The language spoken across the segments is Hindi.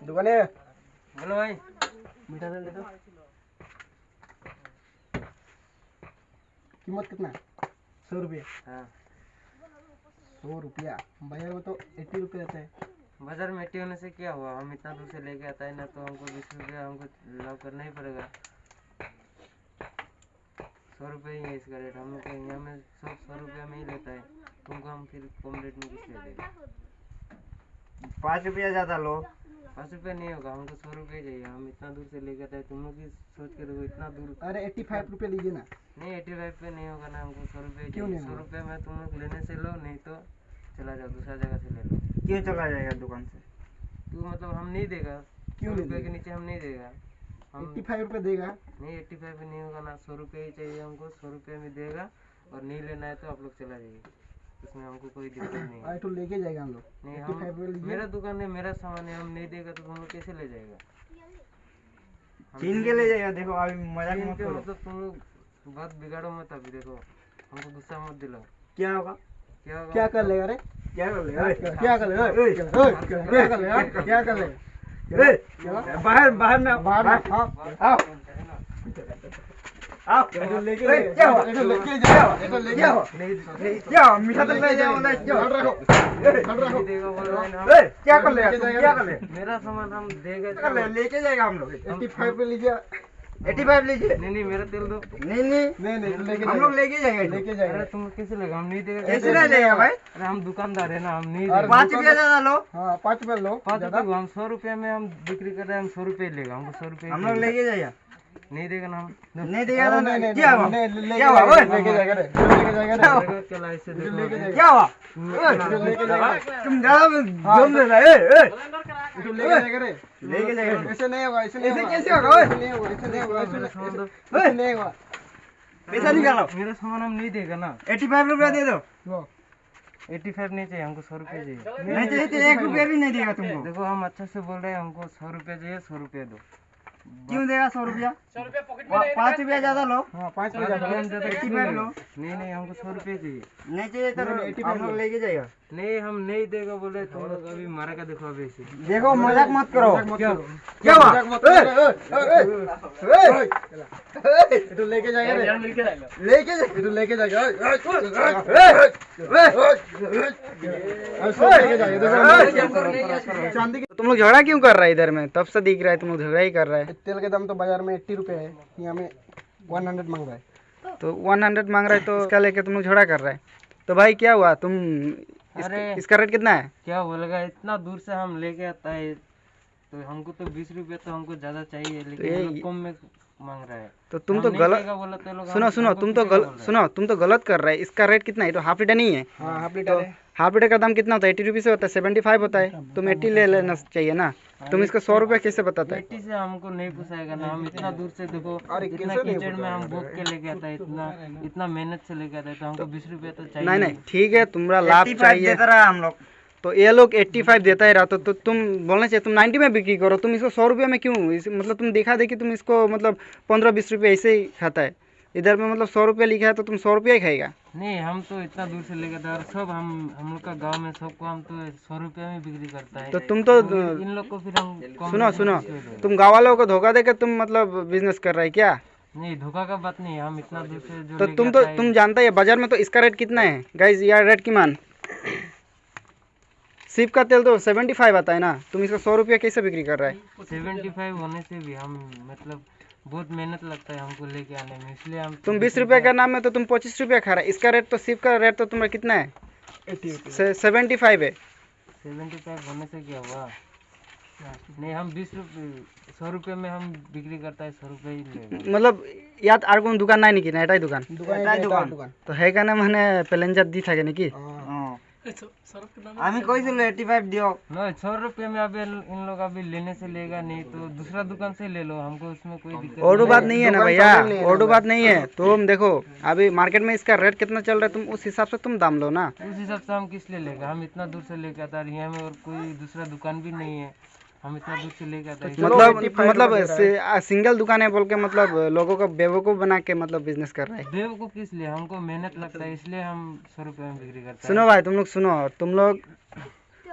दुकान है। बोलो भाई। मीठा तेल दे दो। कीमत कितना है? 100 रुपये। हाँ 100 रुपया। बाजार में तो 80 रुपये रहता है। बाजार में 80 होने से क्या हुआ, हम इतना दूर से लेके आता है ना, तो हमको 20 रुपया हमको लाभ करना ही पड़ेगा। 100 रुपये ही है इसका रेट, हम लोग को यहाँ में 100 रुपया में ही लेता है, तुमको हम फिर कम रेट में किस ले देगा। 5 रुपया ज़्यादा लो। 5 रुपया नहीं होगा, हमको 100 रुपये चाहिए, हम इतना दूर से लेके आते हैं, तुम लोग भी सोच के देखो इतना दूर। अरे 85 रुपये लीजिए ना। नहीं 85 पे नहीं होगा ना, हमको 100 रुपये क्यों चाहिए। नहीं 100 रुपये में तुम लोग लेने से लो, नहीं तो चला जाओ दूसरा जगह से ले लो। क्यों चला जाएगा दुकान से? तू मतलब हम नहीं देगा, क्यों 100 नहीं रुपये के देगा? नीचे हम नहीं देगा। हम 85 रुपये देगा। नहीं 85 पे नहीं होगा ना, 100 रुपये ही चाहिए हमको, 100 रुपये में देगा, और नहीं लेना है तो आप लोग चला जाइए, उसमें हमको कोई दिक्कत नहीं है। तो लेके जाएगा हम लोग। नहीं 85 रुपये हम, लीजिए। मेरा दुकान है, मेरा सामान है, हम नहीं देगा तो तुम लोग कैसे ले जाएगा? छीन के ले जाएगा। देखो अभी मजाक छीन मत के करो। मतलब तुम लोग बात बिगाड़ो मत अभी, देखो हमको गुस्सा मत दिलाओ। क्या होगा? क्या होगा? क्या कर लेगा रे? क्या कर लेगा? क्या कर लेगा? क्या कर लेगा? क्या कर लेगा? बाहर बाहर में बाहर में। हाँ आओ आओ। तो लेके क्या हुआ? लेके जाओ। तो लेके क्या हुआ? क्या हुआ? मीठा तेल ले जाओ ना। क्या ध्यान रखो। नहीं देगा बोल रहे हैं ना। क्या कर लेगा? तुम क्या कर ले? मेरा सामान हम देगा। क्या कर ले? लेके जाएगा हम लोग। 85 रुपये लीजिए। 85 लीजिए। नहीं मेरा तेल दो। नहीं नहीं नहीं तो लेके हम लोग लेके जाएंगे। लेके अरे जाएगा। तुम कैसे लेगा, हम नहीं देगा। कैसे नहीं लेगा भाई? अरे हम दुकानदार है ना, हम नहीं अरे देगा। 5 रुपया ज़्यादा लो। हाँ 5 रुपये लो। 5 रुपये हम 100 रुपये में हम बिक्री कर रहे हैं, हम 100 रुपये लेगा, हमको 100 रुपये हम लोग लेके जाएगा। नहीं देगा ना हम। नहीं देगा तो नहीं क्या हुआ? लेके क्या हुआ? जाएगा। ओए! लेके जाएगा रे। लेके जाएगा रे। देगा चला ऐसे देखो। लेके जाएगा। क्या हुआ? लेके जाएगा। तुम ज़्यादा जोम दे रहा है। तो लेके जाएगा रे। लेके जाएगा। ऐसे नहीं होगा। ऐसे नहीं ऐसे होगा। कैसे होगा? ओए! ऐसे नहीं होगा। ऐसे नहीं होगा। मेरा सामान दो। ऐसे नहीं होगा। पैसा निकालो। मेरा सामान हम नहीं देगा ना। 85 रुपया दे दो। लो। 85 नहीं चाहिए हमको, 100 रुपये चाहिए। नहीं चाहिए तो 1 रुपया भी नहीं देगा तुमको। देखो हम अच्छा से बोल रहे हैं, हमको 100 रुपये चाहिए, 100 रुपये दो। क्यों देगा 100 रुपया? 5 रुपया ज़्यादा लो। हाँ 5 हम रुपये ज्यादा 85 लो। नहीं हमको 100 रुपये चाहिए। नहीं चाहिए तो नहीं, 85 हम लोग लेके जाएगा। नहीं हम नहीं देगा बोले, तुम लोग अभी मारेगा देखो अभी ऐसे। देखो मजाक मत करो। क्या क्या हुआ? मजाक मत करो। ये तो लेके जाएगा रे। लेके ये तो लेके जाएगा। ऐसे लेके जाएगा। चांदी के तुम लोग झगड़ा क्यों कर रहा है इधर में? तब से दिख रहा है तुम लोग झगड़ा ही कर रहा है। तेल के दाम तो बाजार में 80 रुपये है, यहाँ में 100 मांग रहा है। तो 100 मांग रहा है, तो इसका लेके तुम लोग झगड़ा कर रहा है। तो भाई क्या हुआ? अरे इसका रेट कितना है? क्या बोलेगा, इतना दूर से हम लेके आता है, तो हमको तो 20 रुपये तो हमको ज्यादा चाहिए, लेकिन ये- ये लोग कम में मांग रहा है। तो तुम हम तो नहीं गलत देगा बोला तो लोग सुनो सुनो हमको तुम तो पीछे बोल रहे हैं। सुनो तुम तो गलत कर रहे है। इसका रेट कितना है? तो हाफ लीटर नहीं है। हाँ हाफ लीटर है। हाफ लीटर का दाम कितना होता है? 80 रुपये से होता है, 75 होता है। तुम 80 ले लेना चाहिए ना। तुम इसका 100 रुपये कैसे बताता है? 80 से हमको नहीं पोसाएगा ना, हम इतना दूर से देखो, अरे इतना कैसे नहीं कीचड़ में हम बोक के लेके आता है, इतना मेहनत से लेके आता है, तो हमको 20 रुपये तो चाहिए। नहीं नहीं ठीक है, तुम्हारा लाभ 85 चाहिए। देता रहा हम लोग। तो ये लोग 85 देता ही रहा, तो तुम बोलना चाहिए तुम 90 में बिक्री करो। तुम इसको 100 रुपये में क्यों? मतलब तुम दिखा दे कि तुम इसको मतलब 15-20 रुपये ऐसे ही खाता है। इधर में मतलब 100 रुपये लिखा है, तो तुम 100 रुपये ही खाएगा। नहीं हम तो इतना दूर से लेके आता है, और सब हम लोग का गांव में सबको हम तो 100 रुपये में बिक्री करता है। तो तुम तो इन लोग को फिर हम कम सुनो रेट में सुनो, कैसे दें? तुम गाँव वालों को धोखा देकर तुम मतलब बिजनेस कर रहा है क्या? नहीं धोखा का बात नहीं है, हम इतना दूर से जो तो लेके तुम आता है- तुम जानता है बाजार में तो इसका रेट कितना है गाइस? यार रेट की मान सिप का तेल तो 75 आता है ना। तुम इसका 100 रुपया कैसे बिक्री कर रहा है? 75 होने से भी हम मतलब बहुत मेहनत लगता है हमको लेके आने में, इसलिए हम तुम 20 रुपये का नाम है तो तुम 25 रुपया खा रहा है। इसका रेट तो सिप का रेट तो तुम्हारा कितना है? 75 है। 75 होने से क्या हुआ? नहीं हम 100 रुपये में हम बिक्री करता है, 100 रुपये ही लेगा। मतलब यात আর কোন দোকান নাই নেকি? না এটাই দোকান? दुकान তো সেইকাৰণে মানে প্যালেঞ্জার দি থাকে নেকি? আমি কইছিল 85 দিও। नहीं 100 रुपये में अभी इन लोग अभी लेने से लेगा, नहीं तो दूसरा दुकान से ले लो, हमको उसमें कोई दिक्कत और बात नहीं है ना भैया, पहले नहीं है और बात नहीं है। तुम देखो अभी मार्केट में इसका रेट कितना चल रहा है, तुम उस हिसाब से तुम दाम लो ना। उस हिसाब से हम किस लिए लेगा? हम इतना दूर से लेके आता है, यहाँ में और कोई दूसरा दुकान भी नहीं है, हम इतना दूर से लेके आता है। मतलब सिंगल दुकान है बोल के मतलब लोगों को बेवकूफ बना के मतलब बिजनेस कर रहा है। बेवकूफ किस लिए? हमको मेहनत लगता है, इसलिए हम 100 रुपये में बिक्री करते हैं। सुनो भाई तुम लोग सुनो, तुम लोग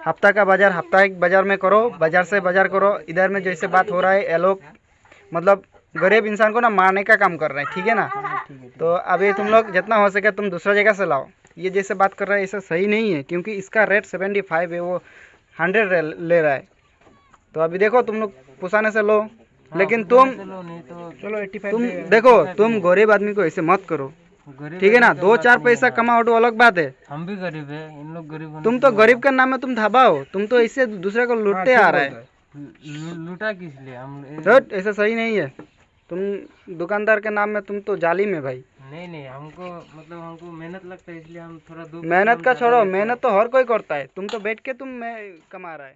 हफ्ता का बाजार साप्ताहिक बाजार में करो, बाजार से बाजार करो। इधर में जैसे बात हो रहा है, ये लोग मतलब गरीब इंसान को ना मारने का काम कर रहे हैं, ठीक है ना। तो अभी तुम लोग जितना हो सके तुम दूसरा जगह से लाओ। ये जैसे बात कर रहा है ऐसा सही नहीं है, क्योंकि इसका रेट 75 है, वो 100 ले रहा है। तो अभी देखो तुम लोग पुसाने से लो, लेकिन तुम चलो नहीं तो चलो 85 तुम दे। देखो तुम गरीब आदमी को ऐसे मत करो, गरीब ठीक है ना। आदमी का 2-4 बात पैसा नहीं है। कमाओ तो अलग बात है। हम भी गरीब है, इन लोग गरीब होने तुम से तो गरीब का नाम है, तुम धाबा हो, तुम तो इससे दूसरे को लूटते आ रहा है। लूटा किस लिए हम हट, ऐसा सही नहीं है। तुम दुकानदार के नाम में तुम तो जालिम है भाई। नहीं हमको मतलब हमको मेहनत लगता है, इसलिए हम थोड़ा दो मेहनत का छोड़ो, मेहनत तो हर कोई करता है, तुम तो बैठ के तुम कमा रहा है।